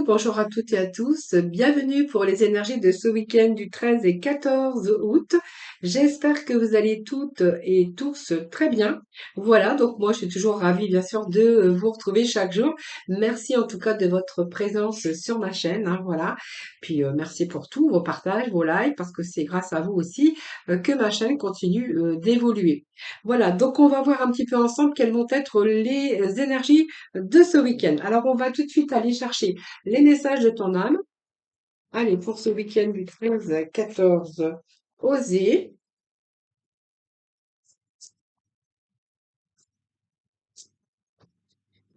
Bonjour à toutes et à tous. Bienvenue pour les énergies de ce week-end du 13 et 14 août. J'espère que vous allez toutes et tous très bien. Voilà, donc moi je suis toujours ravie bien sûr de vous retrouver chaque jour. Merci en tout cas de votre présence sur ma chaîne, hein, voilà. Puis merci pour tout, vos partages, vos likes, parce que c'est grâce à vous aussi que ma chaîne continue d'évoluer. Voilà, donc on va voir un petit peu ensemble quelles vont être les énergies de ce week-end. Alors, on va tout de suite aller chercher les messages de ton âme. Allez, pour ce week-end du 13 à 14, osez.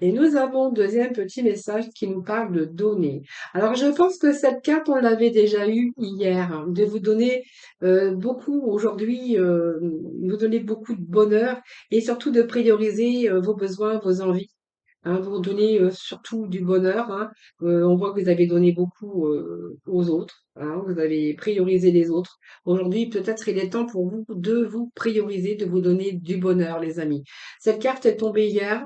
Et nous avons un deuxième petit message qui nous parle de donner. Alors, je pense que cette carte, on l'avait déjà eue hier, hein, de vous donner beaucoup aujourd'hui, vous donner beaucoup de bonheur et surtout de prioriser vos besoins, vos envies. Hein, vous donnez surtout du bonheur. Hein. On voit que vous avez donné beaucoup aux autres. Hein, vous avez priorisé les autres. Aujourd'hui, peut-être il est temps pour vous de vous prioriser, de vous donner du bonheur, les amis. Cette carte est tombée hier.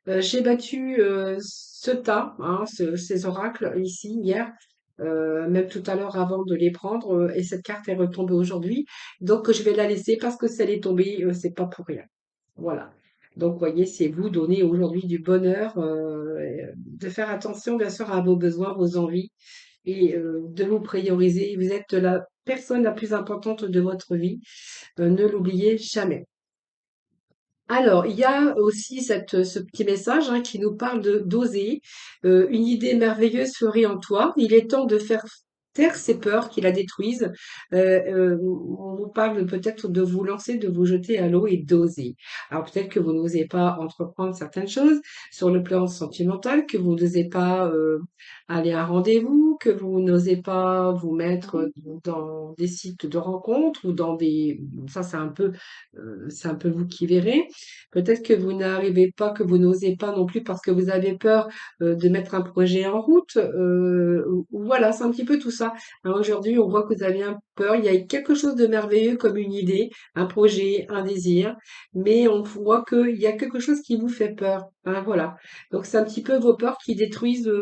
J'ai battu ce tas, hein, ces oracles ici hier. Même tout à l'heure avant de les prendre et cette carte est retombée aujourd'hui donc je vais la laisser parce que si elle est tombée c'est pas pour rien. Voilà. Donc, voyez, c'est vous donner aujourd'hui du bonheur, de faire attention, bien sûr, à vos besoins, vos envies et de vous prioriser. Vous êtes la personne la plus importante de votre vie. Ne l'oubliez jamais. Alors, il y a aussi ce petit message hein, qui nous parle de d'oser. Une idée merveilleuse fleurit en toi. Il est temps de faire taire ces peurs qui la détruisent. On vous parle peut-être de vous lancer, de vous jeter à l'eau et d'oser. Alors peut-être que vous n'osez pas entreprendre certaines choses sur le plan sentimental, que vous n'osez pas aller à un rendez-vous, que vous n'osez pas vous mettre dans des sites de rencontres ou dans des... Ça, c'est un peu vous qui verrez. Peut-être que vous n'arrivez pas, que vous n'osez pas non plus parce que vous avez peur de mettre un projet en route. Voilà, c'est un petit peu tout ça. Hein, aujourd'hui, on voit que vous avez un peur. Il y a quelque chose de merveilleux comme une idée, un projet, un désir, mais on voit qu'il y a quelque chose qui vous fait peur. Hein, voilà. Donc c'est un petit peu vos peurs qui détruisent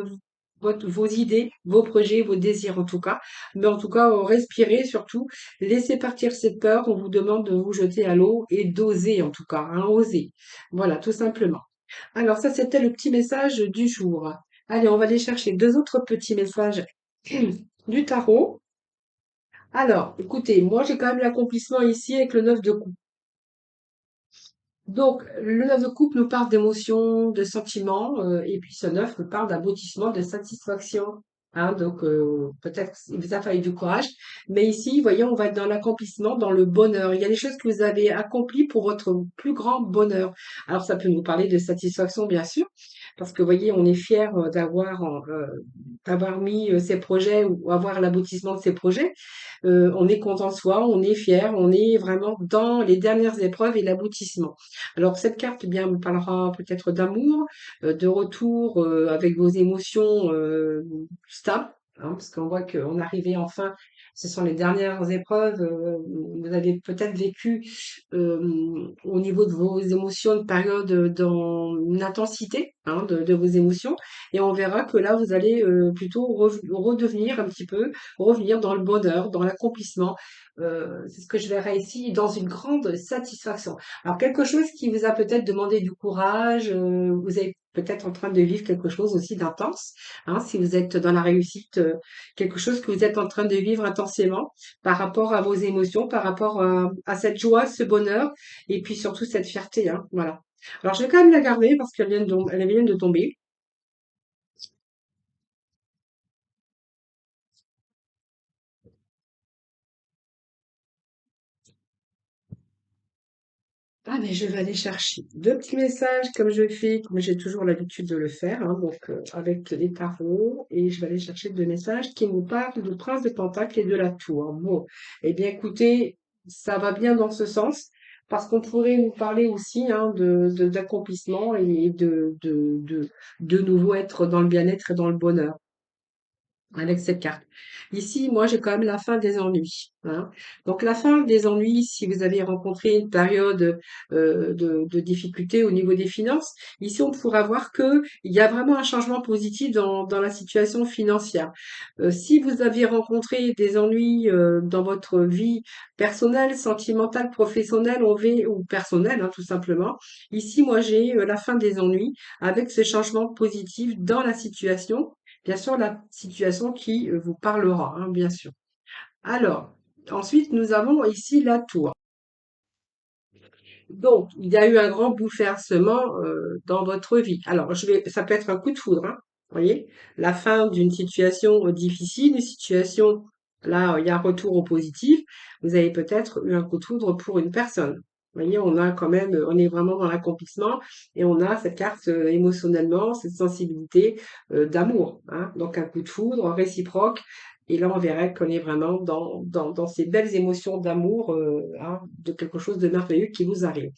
vos idées, vos projets, vos désirs en tout cas. Mais en tout cas, respirez surtout, laissez partir cette peur. On vous demande de vous jeter à l'eau et d'oser en tout cas, hein, oser. Voilà, tout simplement. Alors ça, c'était le petit message du jour. Allez, on va aller chercher deux autres petits messages du tarot. Alors, écoutez, moi j'ai quand même l'accomplissement ici avec le 9 de coupe. Donc, le 9 de coupe nous parle d'émotions, de sentiments, et puis ce 9 nous parle d'aboutissement, de satisfaction. Hein, donc, peut-être qu'il vous a fallu du courage, mais ici, voyons, on va être dans l'accomplissement, dans le bonheur. Il y a des choses que vous avez accomplies pour votre plus grand bonheur. Alors, ça peut nous parler de satisfaction, bien sûr, parce que, voyez, on est fier d'avoir mis ces projets ou avoir l'aboutissement de ces projets. On est content de soi, on est fier, on est vraiment dans les dernières épreuves et l'aboutissement. Alors cette carte, eh bien, me parlera peut-être d'amour, de retour avec vos émotions stables, hein, parce qu'on voit qu'on arrivait enfin, ce sont les dernières épreuves. Vous avez peut-être vécu au niveau de vos émotions une période dans une intensité hein, de vos émotions, et on verra que là, vous allez plutôt redevenir un petit peu, revenir dans le bonheur, dans l'accomplissement. C'est ce que je verrai ici, dans une grande satisfaction. Alors, quelque chose qui vous a peut-être demandé du courage, vous êtes peut-être en train de vivre quelque chose aussi d'intense, hein, si vous êtes dans la réussite, quelque chose que vous êtes en train de vivre intensément par rapport à vos émotions, par rapport à cette joie, ce bonheur, et puis surtout cette fierté, hein, voilà. Alors, je vais quand même la garder parce elle vient de tomber. Ah, mais je vais aller chercher deux petits messages comme je fais, comme j'ai toujours l'habitude de le faire, hein, donc avec les tarots, et je vais aller chercher deux messages qui nous parlent du prince de Pentacle et de la tour. Bon, eh bien écoutez, ça va bien dans ce sens, parce qu'on pourrait nous parler aussi hein, d'accomplissement et de nouveau être dans le bien-être et dans le bonheur. avec cette carte. Ici, moi, j'ai quand même la fin des ennuis, hein. Donc, la fin des ennuis, si vous avez rencontré une période de difficulté au niveau des finances, ici, on pourra voir que il y a vraiment un changement positif dans la situation financière. Si vous aviez rencontré des ennuis dans votre vie personnelle, sentimentale, professionnelle, ou personnelle, hein, tout simplement, ici, moi, j'ai la fin des ennuis avec ce changement positif dans la situation. Bien sûr, la situation qui vous parlera, hein, bien sûr. Alors, ensuite, nous avons ici la tour. Donc, il y a eu un grand bouleversement dans votre vie. Alors, ça peut être un coup de foudre, hein, vous voyez, la fin d'une situation difficile, une situation, là, il y a un retour au positif. Vous avez peut-être eu un coup de foudre pour une personne. Vous voyez, on a quand même, on est vraiment dans l'accomplissement et on a cette carte émotionnellement, cette sensibilité d'amour, hein. Donc, un coup de foudre réciproque. Et là, on verrait qu'on est vraiment dans ces belles émotions d'amour, hein, de quelque chose de merveilleux qui vous arrive.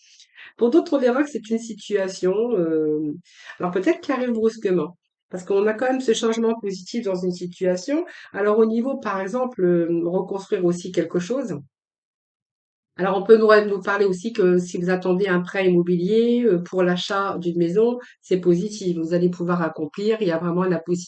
Pour d'autres, on verra que c'est une situation, alors peut-être qui arrive brusquement, parce qu'on a quand même ce changement positif dans une situation. Alors au niveau, par exemple, reconstruire aussi quelque chose. Alors, on peut nous parler aussi que si vous attendez un prêt immobilier pour l'achat d'une maison, c'est positif. Vous allez pouvoir accomplir. Il y a vraiment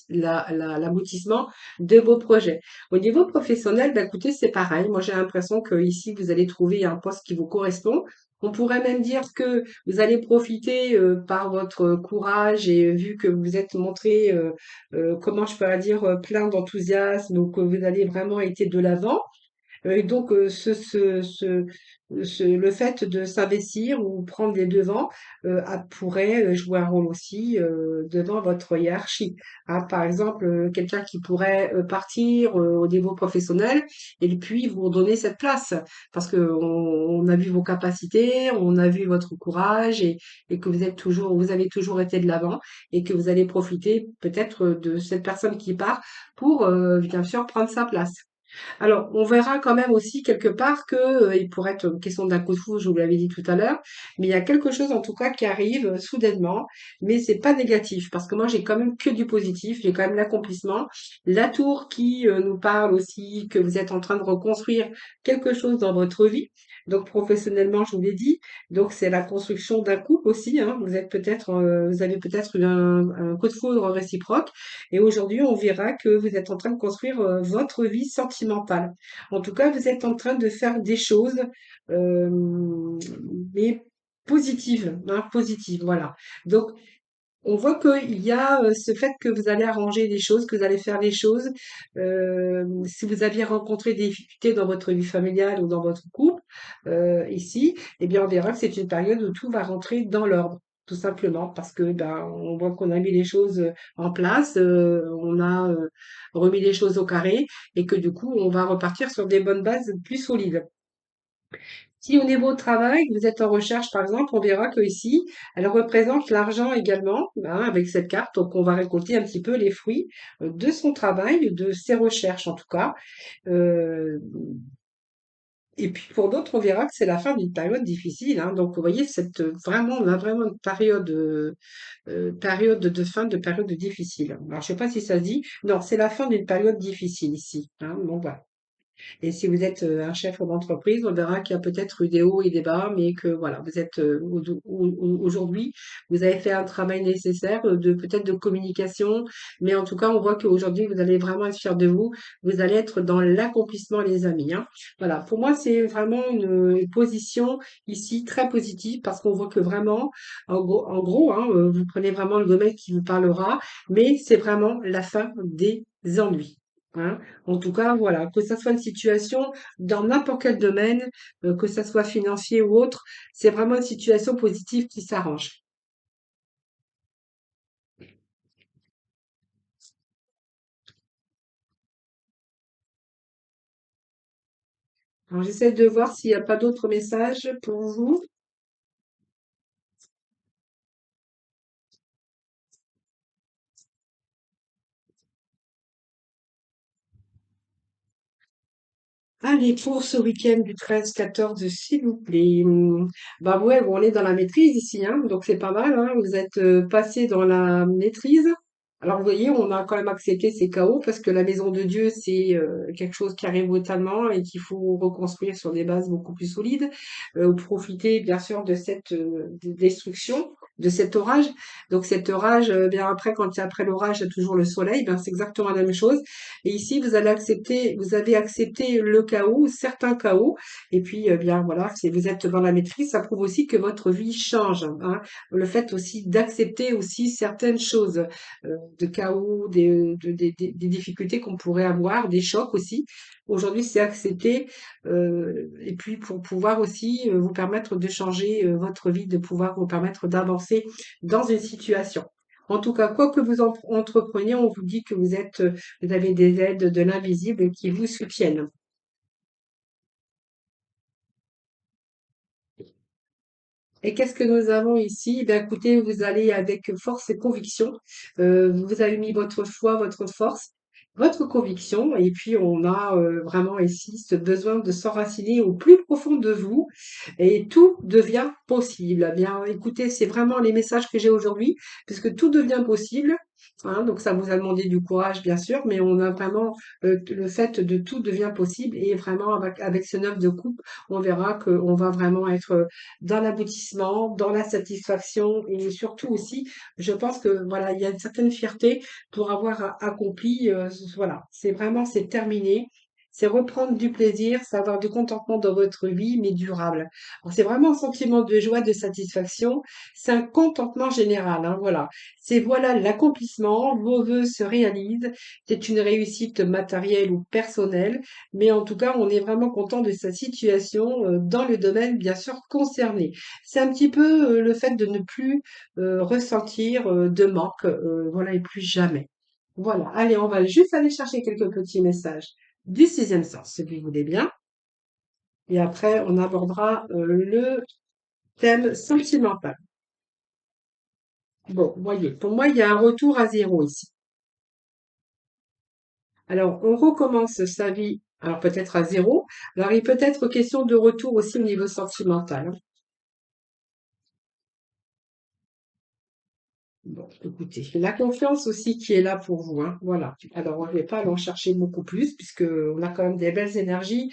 l'aboutissement de vos projets. Au niveau professionnel, ben, écoutez, c'est pareil. Moi, j'ai l'impression que ici, vous allez trouver un poste qui vous correspond. On pourrait même dire que vous allez profiter par votre courage et vu que vous êtes montré, comment je pourrais dire, plein d'enthousiasme, donc vous allez vraiment été de l'avant. Et donc, le fait de s'investir ou prendre les devants pourrait jouer un rôle aussi devant votre hiérarchie, hein. Par exemple, quelqu'un qui pourrait partir au niveau professionnel et puis vous donner cette place parce que on a vu vos capacités, on a vu votre courage et que vous avez toujours été de l'avant et que vous allez profiter peut-être de cette personne qui part pour bien sûr prendre sa place. Alors, on verra quand même aussi quelque part que, il pourrait être question d'un coup de foudre, je vous l'avais dit tout à l'heure, mais il y a quelque chose en tout cas qui arrive soudainement, mais c'est pas négatif parce que moi j'ai quand même que du positif, j'ai quand même l'accomplissement, la tour qui nous parle aussi que vous êtes en train de reconstruire quelque chose dans votre vie. Donc professionnellement, je vous l'ai dit, donc c'est la construction d'un couple aussi, hein. Vous avez peut-être eu un coup de foudre réciproque et aujourd'hui, on verra que vous êtes en train de construire votre vie sentimentale. En tout cas, vous êtes en train de faire des choses, euh, mais positives, hein, positives, voilà. Donc, on voit qu'il y a ce fait que vous allez arranger les choses, que vous allez faire les choses. Si vous aviez rencontré des difficultés dans votre vie familiale ou dans votre couple, ici, eh bien, on verra que c'est une période où tout va rentrer dans l'ordre, tout simplement, parce que ben, on voit qu'on a mis les choses en place, on a remis les choses au carré, et que du coup, on va repartir sur des bonnes bases plus solides. Si au niveau travail, vous êtes en recherche, par exemple, on verra que ici, elle représente l'argent également, hein, avec cette carte. Donc, on va récolter un petit peu les fruits de son travail, de ses recherches en tout cas. Euh, et puis pour d'autres, on verra que c'est la fin d'une période difficile, hein. Donc, vous voyez, vraiment, on a vraiment une période de fin de période difficile. Alors, je sais pas si ça se dit. Non, c'est la fin d'une période difficile ici, hein. Donc, voilà. Et si vous êtes un chef d'entreprise, on verra qu'il y a peut-être eu des hauts et des bas, mais que voilà, vous êtes aujourd'hui, vous avez fait un travail nécessaire de peut-être de communication, mais en tout cas, on voit qu'aujourd'hui, vous allez vraiment être fiers de vous. Vous allez être dans l'accomplissement, les amis, hein. Voilà, pour moi, c'est vraiment une position ici très positive parce qu'on voit que vraiment, en gros, hein, vous prenez vraiment le domaine qui vous parlera, mais c'est vraiment la fin des ennuis, hein. En tout cas, voilà, que ça soit une situation dans n'importe quel domaine, que ça soit financier ou autre, c'est vraiment une situation positive qui s'arrange. Alors, j'essaie de voir s'il n'y a pas d'autres messages pour vous. Allez, pour ce week-end du 13-14, s'il vous plaît. Bah ouais, bon, on est dans la maîtrise ici, hein, donc c'est pas mal, hein. Vous êtes passé dans la maîtrise. Alors, vous voyez, on a quand même accepté ces chaos parce que la maison de Dieu, c'est quelque chose qui arrive brutalement et qu'il faut reconstruire sur des bases beaucoup plus solides. Profiter, bien sûr, de cette destruction, de cet orage. Donc, cet orage, bien après, quand après l'orage, il y a toujours le soleil. Ben, c'est exactement la même chose. Et ici, vous avez accepté le chaos, certains chaos. Et puis, bien voilà, si vous êtes dans la maîtrise, ça prouve aussi que votre vie change, hein. Le fait aussi d'accepter aussi certaines choses de chaos, des difficultés qu'on pourrait avoir, des chocs aussi. Aujourd'hui, c'est accepté et puis pour pouvoir aussi vous permettre de changer votre vie, de pouvoir vous permettre d'avancer dans une situation. En tout cas, quoi que vous entrepreniez, on vous dit que vous avez des aides de l'invisible qui vous soutiennent. Et qu'est-ce que nous avons ici? Eh bien, écoutez, vous allez avec force et conviction. Vous avez mis votre foi, votre force, votre conviction, et puis on a vraiment ici ce besoin de s'enraciner au plus profond de vous, et tout devient possible. Eh bien, écoutez, c'est vraiment les messages que j'ai aujourd'hui, puisque tout devient possible. Hein, donc ça vous a demandé du courage, bien sûr, mais on a vraiment le fait de tout devient possible, et vraiment avec ce neuf de coupe, on verra qu'on va vraiment être dans l'aboutissement, dans la satisfaction et surtout aussi, je pense que voilà, il y a une certaine fierté pour avoir accompli, voilà, c'est terminé. C'est reprendre du plaisir, c'est avoir du contentement dans votre vie, mais durable. Alors, c'est vraiment un sentiment de joie, de satisfaction. C'est un contentement général, hein, voilà. C'est voilà l'accomplissement, vos vœux se réalisent. C'est une réussite matérielle ou personnelle, mais en tout cas, on est vraiment content de sa situation dans le domaine, bien sûr, concerné. C'est un petit peu le fait de ne plus ressentir de manque, voilà, et plus jamais. Voilà, allez, on va juste aller chercher quelques petits messages du sixième sens, si vous voulez bien, et après, on abordera le thème sentimental. Bon, voyez, pour moi, il y a un retour à zéro ici. Alors, on recommence sa vie, alors peut-être à zéro. Alors, il peut être question de retour aussi au niveau sentimental, hein. Bon, écoutez, la confiance aussi qui est là pour vous, hein, voilà. Alors, on ne va pas aller en chercher beaucoup plus puisque on a quand même des belles énergies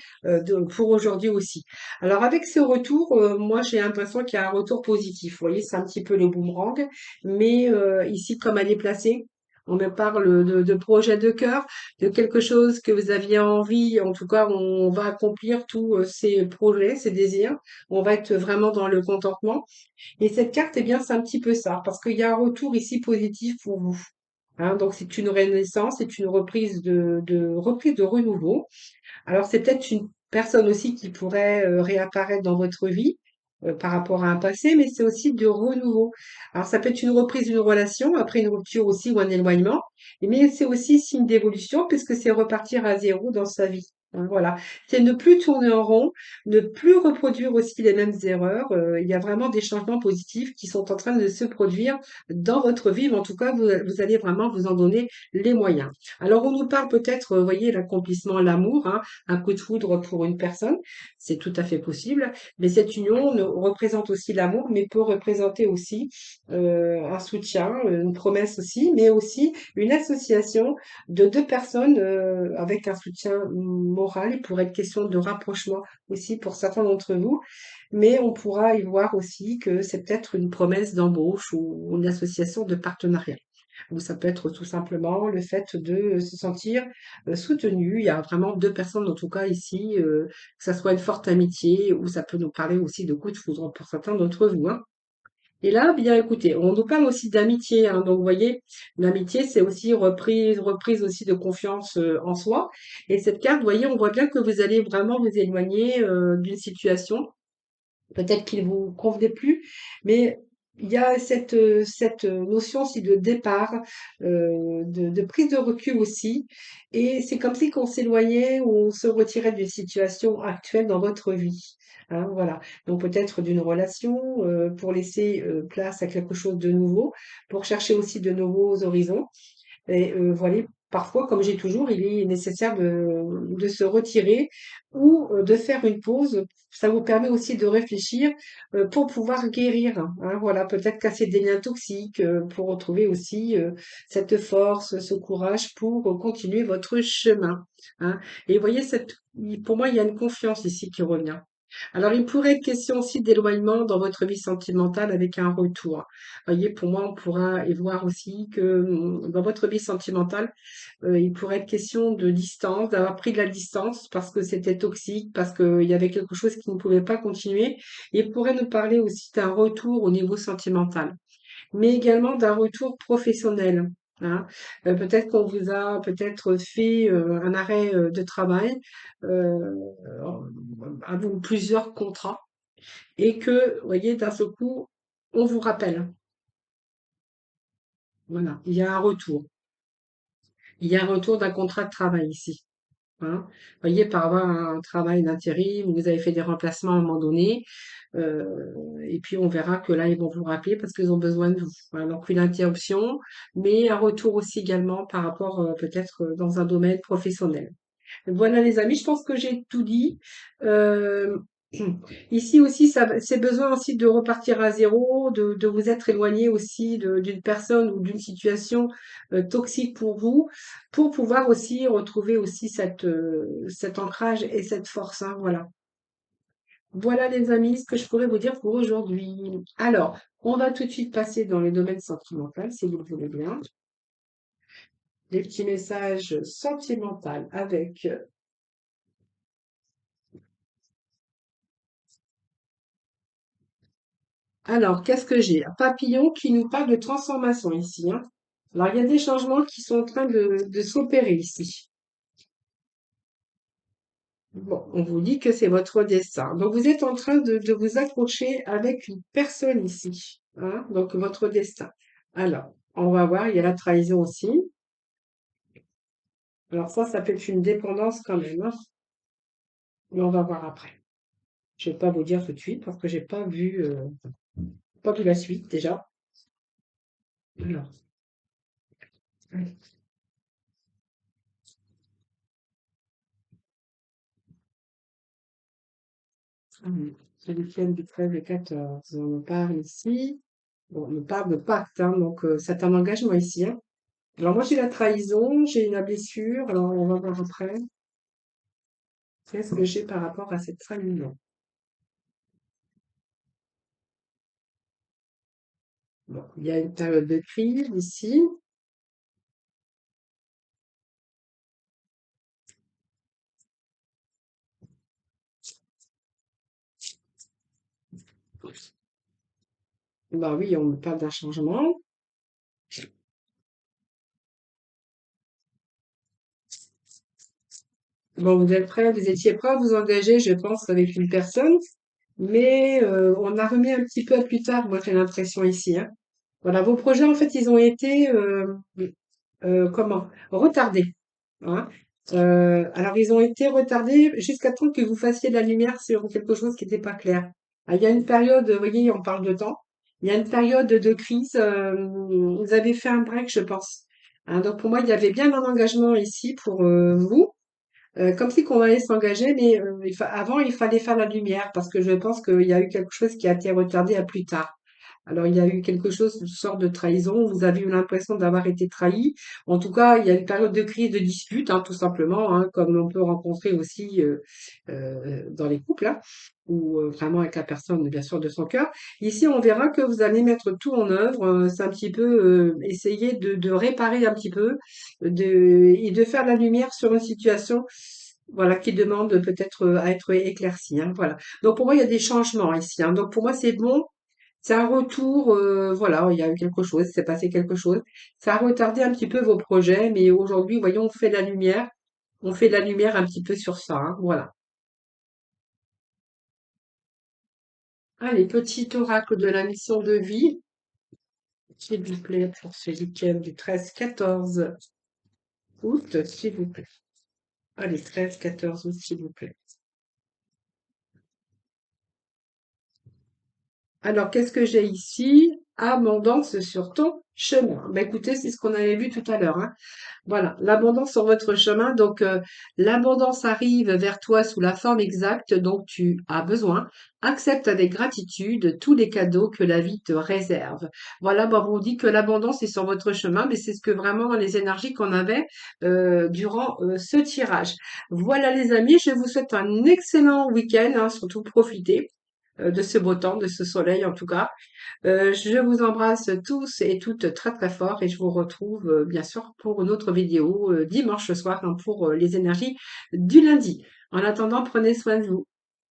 pour aujourd'hui aussi. Alors, avec ce retour, moi, j'ai l'impression qu'il y a un retour positif. Vous voyez, c'est un petit peu le boomerang, mais ici, comme elle est placée, on me parle de projet de cœur, de quelque chose que vous aviez envie. En tout cas, on va accomplir tous ces projets, ces désirs. On va être vraiment dans le contentement. Et cette carte, eh bien, c'est un petit peu ça, parce qu'il y a un retour ici positif pour vous. Hein, donc c'est une renaissance, c'est une reprise de renouveau. Alors c'est peut-être une personne aussi qui pourrait réapparaître dans votre vie par rapport à un passé, mais c'est aussi de renouveau. Alors ça peut être une reprise d'une relation, après une rupture aussi ou un éloignement, mais c'est aussi signe d'évolution puisque c'est repartir à zéro dans sa vie. Hein, voilà, c'est ne plus tourner en rond, ne plus reproduire aussi les mêmes erreurs. Il y a vraiment des changements positifs qui sont en train de se produire dans votre vie, mais en tout cas, vous allez vraiment vous en donner les moyens. Alors, on nous parle peut-être, vous voyez, l'accomplissement, l'amour, hein, un coup de foudre pour une personne, c'est tout à fait possible. Mais cette union représente aussi l'amour, mais peut représenter aussi un soutien, une promesse aussi, mais aussi une association de deux personnes avec un soutien moral. Il pourrait être question de rapprochement aussi pour certains d'entre vous, mais on pourra y voir aussi que c'est peut-être une promesse d'embauche ou une association de partenariat. Ou ça peut être tout simplement le fait de se sentir soutenu. Il y a vraiment deux personnes, en tout cas ici, que ça soit une forte amitié ou ça peut nous parler aussi de coups de foudre pour certains d'entre vous, hein. Et là, bien écoutez, on nous parle aussi d'amitié, hein. Donc, vous voyez, l'amitié, c'est aussi reprise aussi de confiance en soi. Et cette carte, vous voyez, on voit bien que vous allez vraiment vous éloigner d'une situation. Peut-être qu'il vous convenait plus, mais il y a cette notion aussi de départ, de prise de recul aussi. Et c'est comme si qu'on s'éloignait ou on se retirait d'une situation actuelle dans votre vie. Hein, voilà. Donc peut-être d'une relation pour laisser place à quelque chose de nouveau, pour chercher aussi de nouveaux horizons. Et voilà, parfois, comme j'ai toujours, il est nécessaire de se retirer ou de faire une pause. Ça vous permet aussi de réfléchir pour pouvoir guérir, hein. Voilà, peut-être casser des liens toxiques pour retrouver aussi cette force, ce courage pour continuer votre chemin, hein. Et vous voyez, pour moi, il y a une confiance ici qui revient. Alors, il pourrait être question aussi d'éloignement dans votre vie sentimentale avec un retour. Vous voyez, pour moi, on pourra y voir aussi que dans votre vie sentimentale, il pourrait être question de distance, d'avoir pris de la distance parce que c'était toxique, parce qu'il y avait quelque chose qui ne pouvait pas continuer. Il pourrait nous parler aussi d'un retour au niveau sentimental, mais également d'un retour professionnel, hein. Peut-être qu'on vous a peut-être fait un arrêt de travail, euh, à vous plusieurs contrats, et que, vous voyez, d'un seul coup, on vous rappelle. Voilà, il y a un retour. Il y a un retour d'un contrat de travail ici, hein. Vous voyez, par rapport à un travail d'intérim, vous avez fait des remplacements à un moment donné, et puis on verra que là, ils vont vous rappeler parce qu'ils ont besoin de vous. Voilà, donc une interruption, mais un retour aussi également par rapport peut-être dans un domaine professionnel. Voilà les amis, je pense que j'ai tout dit. Euh, Ici aussi, c'est besoin aussi de repartir à zéro, de vous être éloigné aussi d'une personne ou d'une situation toxique pour vous, pour pouvoir aussi retrouver aussi cet ancrage et cette force, hein, voilà. Voilà les amis, ce que je pourrais vous dire pour aujourd'hui. Alors, on va tout de suite passer dans les domaines sentimentaux, si vous le voulez bien. Des petits messages sentimentaux avec. Alors, qu'est-ce que j'ai? Un papillon qui nous parle de transformation ici, hein. Alors, il y a des changements qui sont en train de s'opérer ici. Bon, on vous dit que c'est votre destin. Donc, vous êtes en train de vous accrocher avec une personne ici, hein, donc votre destin. Alors, on va voir, il y a la trahison aussi. Alors ça peut être une dépendance quand même, hein, mais on va voir après. Je vais pas vous dire tout de suite parce que j'ai pas vu la suite déjà. Alors, c'est le week-end du 13 et 14. On me parle ici. Bon, on me parle de pacte, hein, donc c'est un engagement ici, hein. Alors moi j'ai la trahison, j'ai la blessure, alors on va voir après. Qu'est-ce que j'ai par rapport à cette trahison? Bon, il y a une période de crise ici. Bah oui, on me parle d'un changement. Bon, vous êtes prêts, vous étiez prêts à vous engager, je pense, avec une personne, mais on a remis un petit peu à plus tard, moi j'ai l'impression ici, hein. Voilà, vos projets, en fait, ils ont été, comment? Retardés, hein. Alors, ils ont été retardés jusqu'à temps que vous fassiez de la lumière sur quelque chose qui n'était pas clair. Ah, il y a une période, vous voyez, on parle de temps, il y a une période de crise, vous avez fait un break, je pense, hein. Donc, pour moi, il y avait bien un engagement ici pour vous. Comme si qu'on allait s'engager, mais avant, il fallait faire la lumière parce que je pense qu'il y a eu quelque chose qui a été retardé à plus tard. Alors, il y a eu quelque chose, une sorte de trahison. Vous avez eu l'impression d'avoir été trahi. En tout cas, il y a une période de crise, de dispute, hein, tout simplement, hein, comme on peut rencontrer aussi dans les couples, hein, ou vraiment avec la personne, bien sûr, de son cœur. Ici, on verra que vous allez mettre tout en œuvre. C'est un petit peu essayer de réparer un petit peu et de faire la lumière sur une situation. Voilà, qui demande peut-être à être éclaircie, hein, voilà. Donc pour moi, il y a des changements ici, hein. Donc pour moi, c'est bon, c'est un retour, voilà, il y a eu quelque chose, il s'est passé quelque chose. Ça a retardé un petit peu vos projets, mais aujourd'hui, voyons, on fait la lumière. On fait de la lumière un petit peu sur ça, hein, voilà. Allez, petit oracle de la mission de vie, s'il vous plaît, pour ce week-end du 13-14 août, s'il vous plaît. Allez, 13-14 août, s'il vous plaît. Alors, qu'est-ce que j'ai ici? abondance sur ton chemin. Ben, écoutez, c'est ce qu'on avait vu tout à l'heure, hein. Voilà, l'abondance sur votre chemin. Donc, l'abondance arrive vers toi sous la forme exacte dont tu as besoin. Accepte avec gratitude tous les cadeaux que la vie te réserve. Voilà, bon, on dit que l'abondance est sur votre chemin, mais c'est ce que vraiment dans les énergies qu'on avait durant ce tirage. Voilà les amis, je vous souhaite un excellent week-end, hein, surtout profitez de ce beau temps, de ce soleil en tout cas. Je vous embrasse tous et toutes très très fort et je vous retrouve bien sûr pour une autre vidéo dimanche soir, hein, pour les énergies du lundi. En attendant, prenez soin de vous.